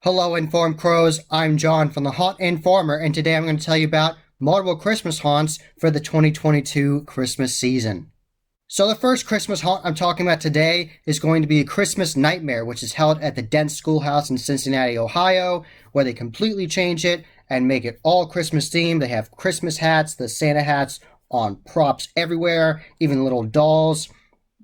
Hello, Informed Crows. I'm John from the Haunt Informer, and today I'm going to tell you about multiple Christmas haunts for the 2022 Christmas season. So the first Christmas haunt I'm talking about today is going to be a Christmas Nightmare, which is held at the Dent Schoolhouse in Cincinnati, Ohio, where they completely change it and make it all Christmas themed. They have Christmas hats, the Santa hats on props everywhere, even little dolls.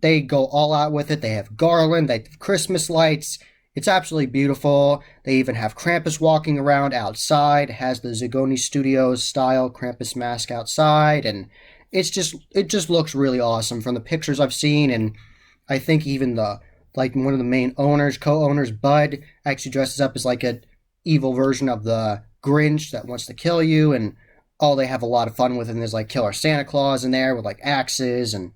They go all out with it. They have garland, they have Christmas lights. It's absolutely beautiful. They even have Krampus walking around outside. It has the Zagoni Studios style Krampus mask outside, and it just looks really awesome from the pictures I've seen. And I think even one of the main owners, co-owners, Bud, actually dresses up as like an evil version of the Grinch that wants to kill you, and they have a lot of fun with it. And there's like Killer Santa Claus in there with like axes, and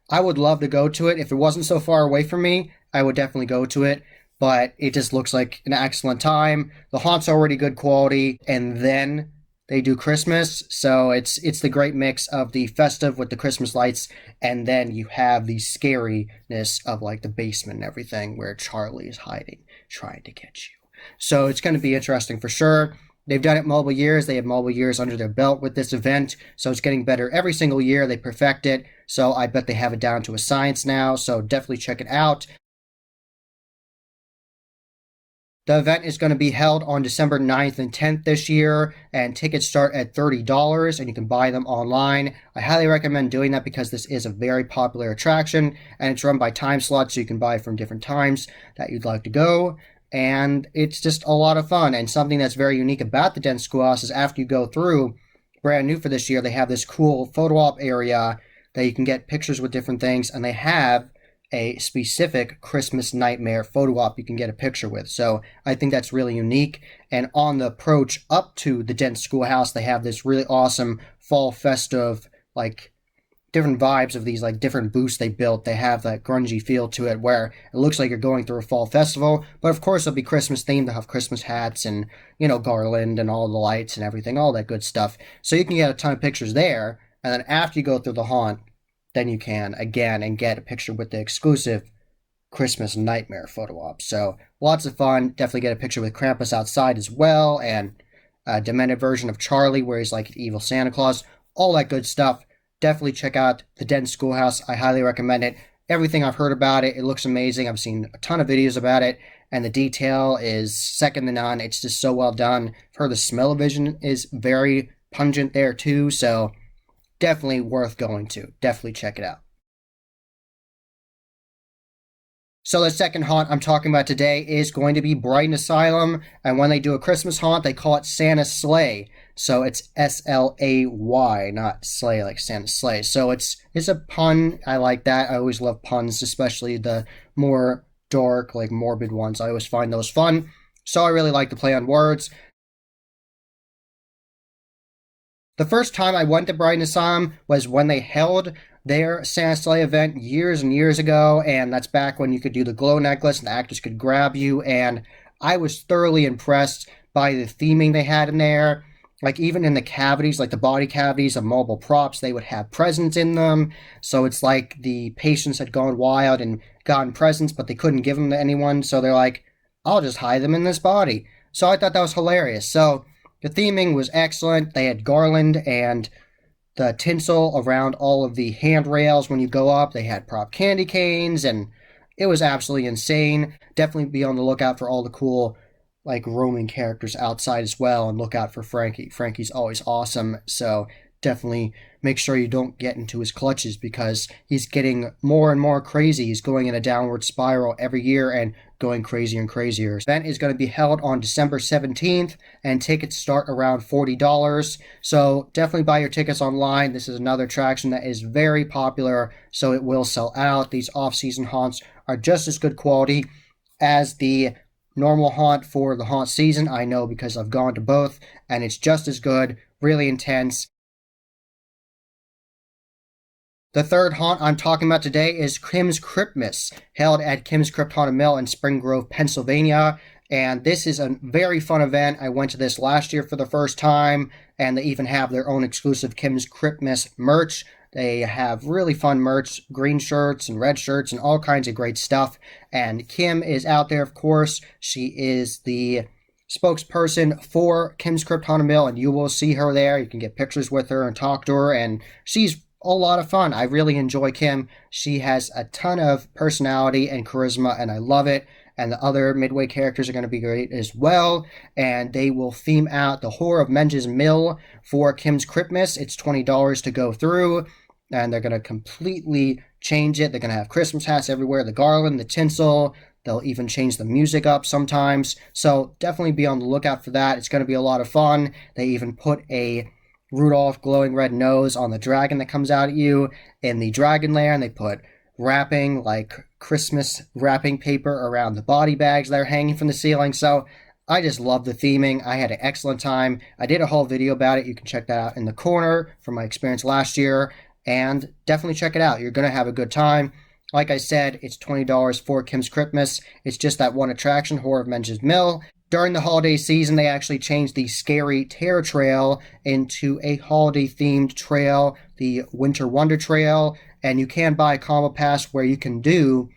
I would love to go to it. If it wasn't so far away from me, I would definitely go to it. But it just looks like an excellent time. The haunt's already good quality, and then they do Christmas, so it's the great mix of the festive with the Christmas lights, and then you have the scariness of like the basement and everything where Charlie is hiding, trying to get you. So it's going to be interesting for sure. They've done it multiple years. They have multiple years under their belt with this event, so it's getting better every single year. They perfect it, so I bet they have it down to a science now, so definitely check it out. The event is going to be held on December 9th and 10th this year, and tickets start at $30, and you can buy them online. I highly recommend doing that because this is a very popular attraction, and it's run by time slots, so you can buy from different times that you'd like to go. And it's just a lot of fun, and something that's very unique about the Dent Schoolhouse is after you go through, brand new for this year, they have this cool photo op area that you can get pictures with different things, and they have a specific Christmas Nightmare photo op you can get a picture with. So I think that's really unique. And on the approach up to the Dent Schoolhouse, they have this really awesome fall festive, like different vibes of these like different booths they built. They have that grungy feel to it where it looks like you're going through a fall festival, but of course it'll be Christmas themed. They'll have Christmas hats and, garland and all the lights and everything, all that good stuff. So you can get a ton of pictures there. And then after you go through the haunt, then you can again and get a picture with the exclusive Christmas Nightmare photo op. So lots of fun. Definitely get a picture with Krampus outside as well, and a demented version of Charlie where he's like an evil Santa Claus. All that good stuff. Definitely check out the Dent Schoolhouse. I highly recommend it. Everything I've heard about it, it looks amazing. I've seen a ton of videos about it, and the detail is second to none. It's just so well done. I've heard the smell-o-vision is very pungent there too, so definitely worth going to. Definitely check it out. So the second haunt I'm talking about today is going to be Brighton Asylum, and when they do a Christmas haunt, they call it Santa's Sleigh. So it's S-L-A-Y, not sleigh like Santa's sleigh. So it's a pun. I like that. I always love puns, especially the more dark, like morbid ones. I always find those fun. So I really like to play on words. The first time I went to Brighton Asylum was when they held their Santa Sleigh event years and years ago, and that's back when you could do the glow necklace and the actors could grab you, and I was thoroughly impressed by the theming they had in there. Like even in the cavities, like the body cavities of mobile props, they would have presents in them. So it's like the patients had gone wild and gotten presents, but they couldn't give them to anyone, so they're like, I'll just hide them in this body. So I thought that was hilarious. So the theming was excellent. They had garland and the tinsel around all of the handrails when you go up. They had prop candy canes, and it was absolutely insane. Definitely be on the lookout for all the cool, like, roaming characters outside as well, and look out for Frankie. Frankie's always awesome, so definitely make sure you don't get into his clutches because he's getting more and more crazy. He's going in a downward spiral every year and going crazier and crazier. The event is going to be held on December 17th, and tickets start around $40. So definitely buy your tickets online. This is another attraction that is very popular, so it will sell out. These off-season haunts are just as good quality as the normal haunt for the haunt season. I know because I've gone to both, and it's just as good, really intense. The third haunt I'm talking about today is Kim's Cryptmas, held at Kim's Crypt Haunted Mill in Spring Grove, Pennsylvania. And this is a very fun event. I went to this last year for the first time, and they even have their own exclusive Kim's Cryptmas merch They have really fun merch, green shirts and red shirts and all kinds of great stuff. And Kim is out there, of course. She is the spokesperson for Kim's Crypt Haunted Mill, and you will see her there. You can get pictures with her and talk to her, and she's a lot of fun. I really enjoy Kim. She has a ton of personality and charisma, and I love it. And the other Midway characters are going to be great as well. And they will theme out the Horror of Menges Mill for Kim's Cryptmas. It's $20 to go through, and they're going to completely change it. They're going to have Christmas hats everywhere, the garland, the tinsel. They'll even change the music up sometimes. So definitely be on the lookout for that. It's going to be a lot of fun. They even put a Rudolph glowing red nose on the dragon that comes out at you in the dragon lair, and they put wrapping, like Christmas wrapping paper around the body bags that are hanging from the ceiling. So I just love the theming. I had an excellent time. I did a whole video about it. You can check that out in the corner from my experience last year, and definitely check it out. You're going to have a good time. Like I said, it's $20 for Kim's Cryptmas. It's just that one attraction, Horror of Menges Mill. During the holiday season, they actually changed the Scary Terror Trail into a holiday-themed trail, the Winter Wonder Trail, and you can buy a combo pass where you can do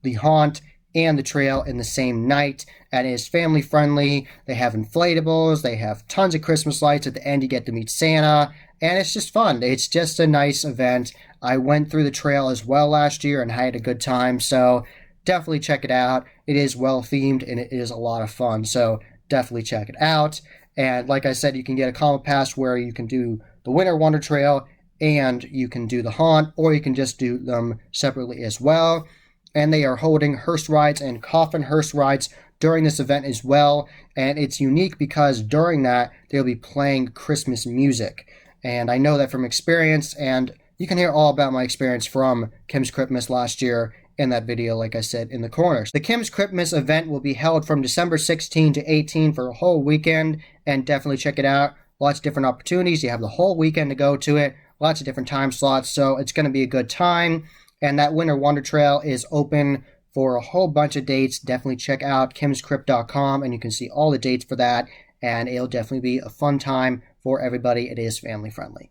the haunt and the trail in the same night, and it is family-friendly. They have inflatables, they have tons of Christmas lights. At the end, you get to meet Santa, and it's just fun. It's just a nice event. I went through the trail as well last year, and I had a good time, so definitely check it out. It is well themed and it is a lot of fun, so definitely check it out. And like I said, you can get a combo pass where you can do the Winter Wonder Trail and you can do the haunt, or you can just do them separately as well. And they are holding hearse rides and coffin hearse rides during this event as well. And it's unique because during that, they'll be playing Christmas music. And I know that from experience, and you can hear all about my experience from Kim's Cryptmas last year in that video, like I said, in the corners. The Kim's Cryptmas event will be held from December 16 to 18 for a whole weekend, and definitely check it out. Lots of different opportunities. You have the whole weekend to go to it, lots of different time slots, so it's going to be a good time. And that Winter Wonder Trail is open for a whole bunch of dates. Definitely check out kimscrypt.com, and you can see all the dates for that, and it'll definitely be a fun time for everybody. It is family friendly.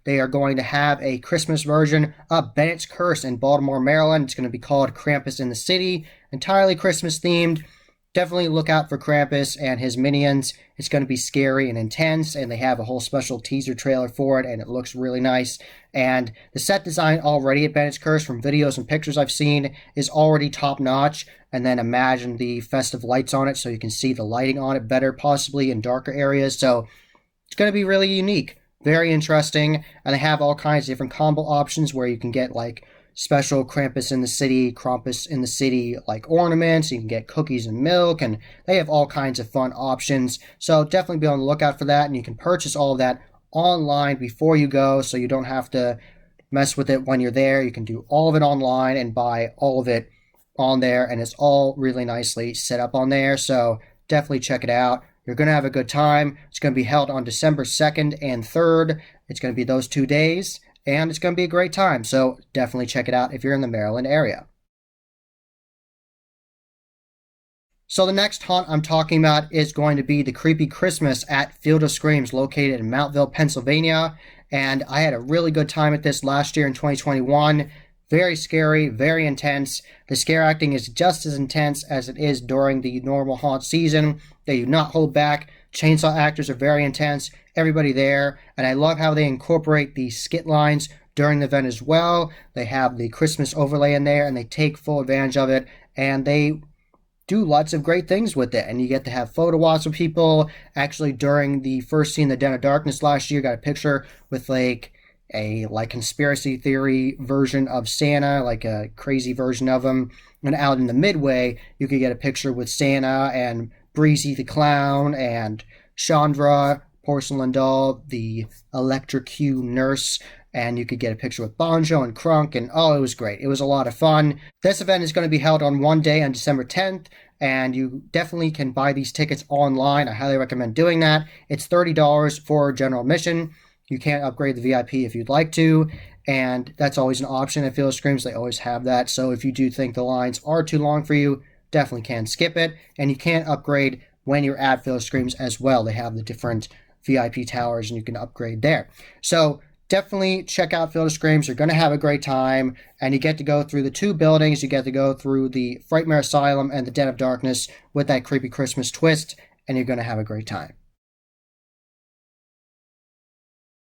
They are going to have a Christmas version of Bennett's Curse in Baltimore, Maryland. It's going to be called Krampus in the City, entirely Christmas themed. Definitely look out for Krampus and his minions. It's going to be scary and intense, and they have a whole special teaser trailer for it, and it looks really nice. And the set design already at Bennett's Curse, from videos and pictures I've seen, is already top-notch. And then imagine the festive lights on it, so you can see the lighting on it better, possibly in darker areas. So it's going to be really unique. Very interesting, and they have all kinds of different combo options where you can get like special Krampus in the City like ornaments. You can get cookies and milk, and they have all kinds of fun options. So definitely be on the lookout for that, and you can purchase all of that online before you go, so you don't have to mess with it when you're there. You can do all of it online and buy all of it on there, and it's all really nicely set up on there. So definitely check it out. You're going to have a good time. It's going to be held on December 2nd and 3rd. It's going to be those 2 days, and it's going to be a great time. So definitely check it out if you're in the Maryland area. So the next haunt I'm talking about is going to be the Creepy Christmas at Field of Screams, located in Mountville, Pennsylvania. And I had a really good time at this last year in 2021. Very scary, very intense. The scare acting is just as intense as it is during the normal haunt season. They do not hold back. Chainsaw actors are very intense. Everybody there. And I love how they incorporate the skit lines during the event as well. They have the Christmas overlay in there, and they take full advantage of it. And they do lots of great things with it. And you get to have photo walks with people. Actually, during the first scene, The Den of Darkness last year, got a picture with like a conspiracy theory version of Santa, like a crazy version of him. And out in the Midway, you could get a picture with Santa and Breezy the Clown and Chandra, Porcelain Doll, the Electric-Q nurse, and you could get a picture with Bonjo and Crunk, and oh, it was great. It was a lot of fun. This event is going to be held on one day on December 10th, and you definitely can buy these tickets online. I highly recommend doing that. It's $30 for general admission. You can't upgrade the VIP if you'd like to, and that's always an option at Field of Screams. They always have that, so if you do think the lines are too long for you, definitely can skip it. And you can't upgrade when you're at Field of Screams as well. They have the different VIP towers and you can upgrade there. So definitely check out Field of Screams. You're going to have a great time, and you get to go through the two buildings. You get to go through the Brighton Asylum and the Den of Darkness with that creepy Christmas twist, and you're going to have a great time.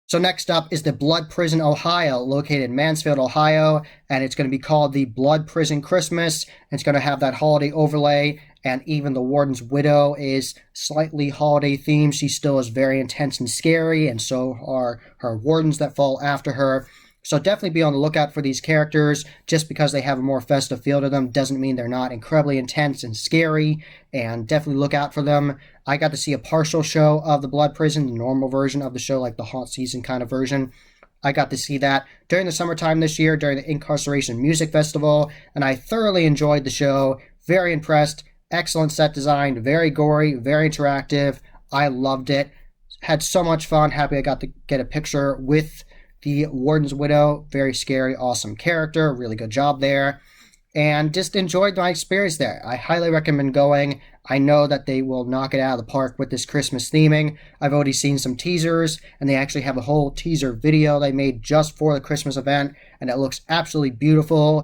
So next up is the Blood Prison, Ohio, located in Mansfield, Ohio, and it's going to be called the Blood Prison Christmas. It's going to have that holiday overlay, and even the warden's widow is slightly holiday themed. She still is very intense and scary, and so are her wardens that fall after her. So definitely be on the lookout for these characters. Just because they have a more festive feel to them doesn't mean they're not incredibly intense and scary, and definitely look out for them. I got to see a partial show of the Blood Prison, the normal version of the show, like the haunt season kind of version. I got to see that during the summertime this year, during the Incarceration Music Festival, and I thoroughly enjoyed the show. Very impressed. Excellent set design, very gory, very interactive. I loved it. Had so much fun. Happy I got to get a picture with the warden's widow. Very scary, awesome character. Really good job there. And just enjoyed my experience there. I highly recommend going. I know that they will knock it out of the park with this Christmas theming. I've already seen some teasers, and they actually have a whole teaser video they made just for the Christmas event, and it looks absolutely beautiful.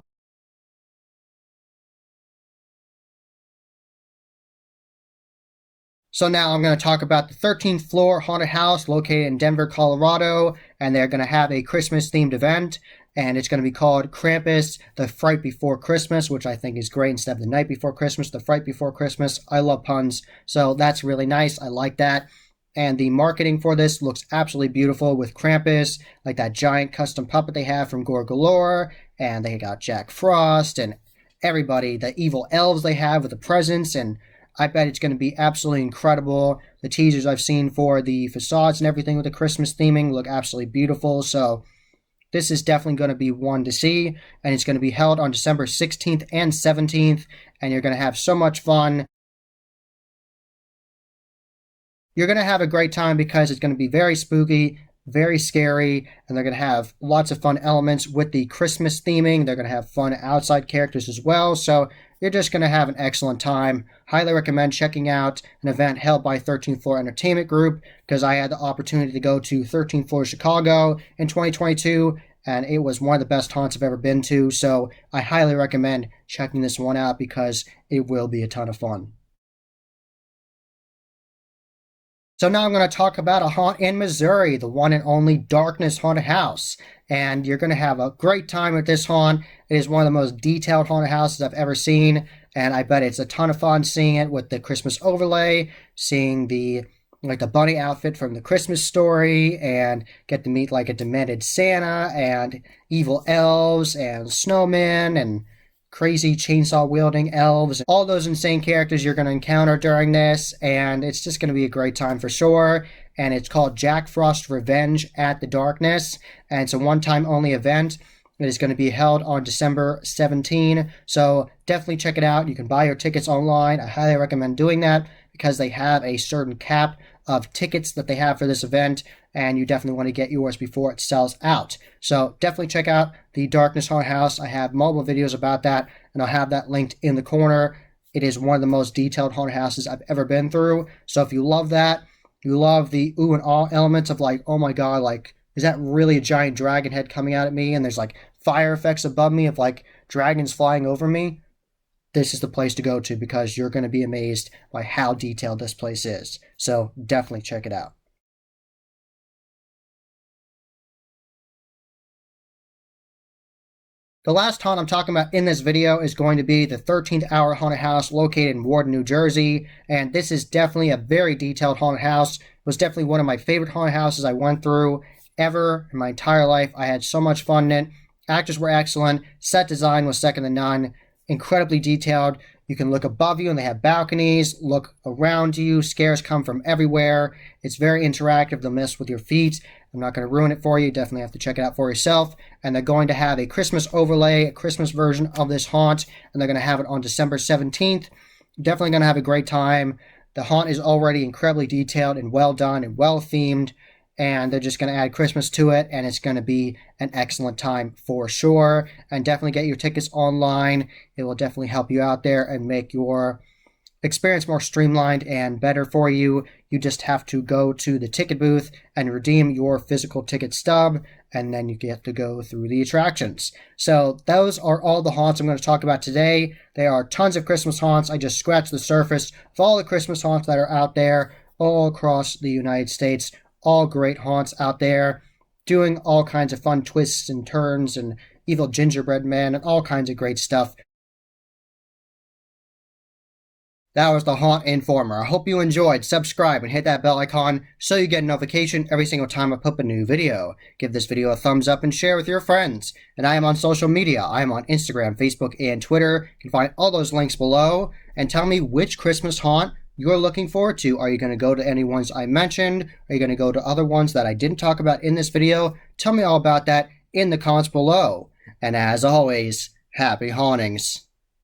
So now I'm going to talk about the 13th floor haunted house located in Denver, Colorado, and they're going to have a Christmas themed event, and it's going to be called Krampus, the Fright Before Christmas, which I think is great. Instead of the night before Christmas, the Fright Before Christmas. I love puns, so that's really nice. I like that. And the marketing for this looks absolutely beautiful with Krampus, like that giant custom puppet they have from Gore Galore, and they got Jack Frost and everybody, the evil elves they have with the presents, and I bet it's going to be absolutely incredible. The teasers I've seen for the facades and everything with the Christmas theming look absolutely beautiful. So this is definitely going to be one to see. And it's going to be held on December 16th and 17th. And you're going to have so much fun. You're going to have a great time because it's going to be very spooky, very scary, and they're going to have lots of fun elements with the Christmas theming. They're going to have fun outside characters as well. So you're just going to have an excellent time. Highly recommend checking out an event held by 13th Floor Entertainment Group, because I had the opportunity to go to 13th Floor Chicago in 2022, and it was one of the best haunts I've ever been to. So I highly recommend checking this one out because it will be a ton of fun. So now I'm going to talk about a haunt in Missouri, the one and only Darkness Haunted House. And you're going to have a great time with this haunt. It is one of the most detailed haunted houses I've ever seen. And I bet it's a ton of fun seeing it with the Christmas overlay, seeing the bunny outfit from the Christmas Story, and get to meet like a demented Santa and evil elves and snowmen and crazy chainsaw wielding elves, all those insane characters you're going to encounter during this, and it's just going to be a great time for sure. And it's called Jack Frost Revenge at the Darkness, and it's a one-time only event. It is going to be held on December 17, so definitely check it out. You can buy your tickets online. I highly recommend doing that because they have a certain cap of tickets that they have for this event, and you definitely want to get yours before it sells out. So definitely check out the Darkness Haunted House. I have multiple videos about that, and I'll have that linked in the corner. It is one of the most detailed haunted houses I've ever been through. So if you love that, you love the ooh and ah elements of like, oh my god, like, is that really a giant dragon head coming out at me? And there's like fire effects above me of like dragons flying over me. This is the place to go to because you're going to be amazed by how detailed this place is. So definitely check it out. The last haunt I'm talking about in this video is going to be the 13th Hour Haunted House located in Warden, New Jersey. And this is definitely a very detailed haunted house. It was definitely one of my favorite haunted houses I went through ever in my entire life. I had so much fun in it. Actors were excellent. Set design was second to none. Incredibly detailed. You can look above you and they have balconies, look around you, scares come from everywhere. It's very interactive. They'll mess with your feet. I'm not going to ruin it for you. You definitely have to check it out for yourself. And they're going to have a Christmas overlay, a Christmas version of this haunt, and they're going to have it on December 17th. Definitely going to have a great time. The haunt is already incredibly detailed and well done and well themed, and they're just going to add Christmas to it, and it's going to be an excellent time for sure. And definitely get your tickets online. It will definitely help you out there and make your experience more streamlined and better for you. You just have to go to the ticket booth and redeem your physical ticket stub, and then you get to go through the attractions. So those are all the haunts I'm going to talk about today. There are tons of Christmas haunts. I just scratched the surface of all the Christmas haunts that are out there all across the United States. All great haunts out there, doing all kinds of fun twists and turns and evil gingerbread man and all kinds of great stuff. That was the Haunt Informer. I hope you enjoyed. Subscribe and hit that bell icon so you get a notification every single time I put up a new video. Give this video a thumbs up and share with your friends. And I am on social media. I am on Instagram, Facebook, and Twitter. You can find all those links below. And tell me which Christmas haunt you're looking forward to. Are you going to go to any ones I mentioned? Are you going to go to other ones that I didn't talk about in this video? Tell me all about that in the comments below. And as always, happy hauntings.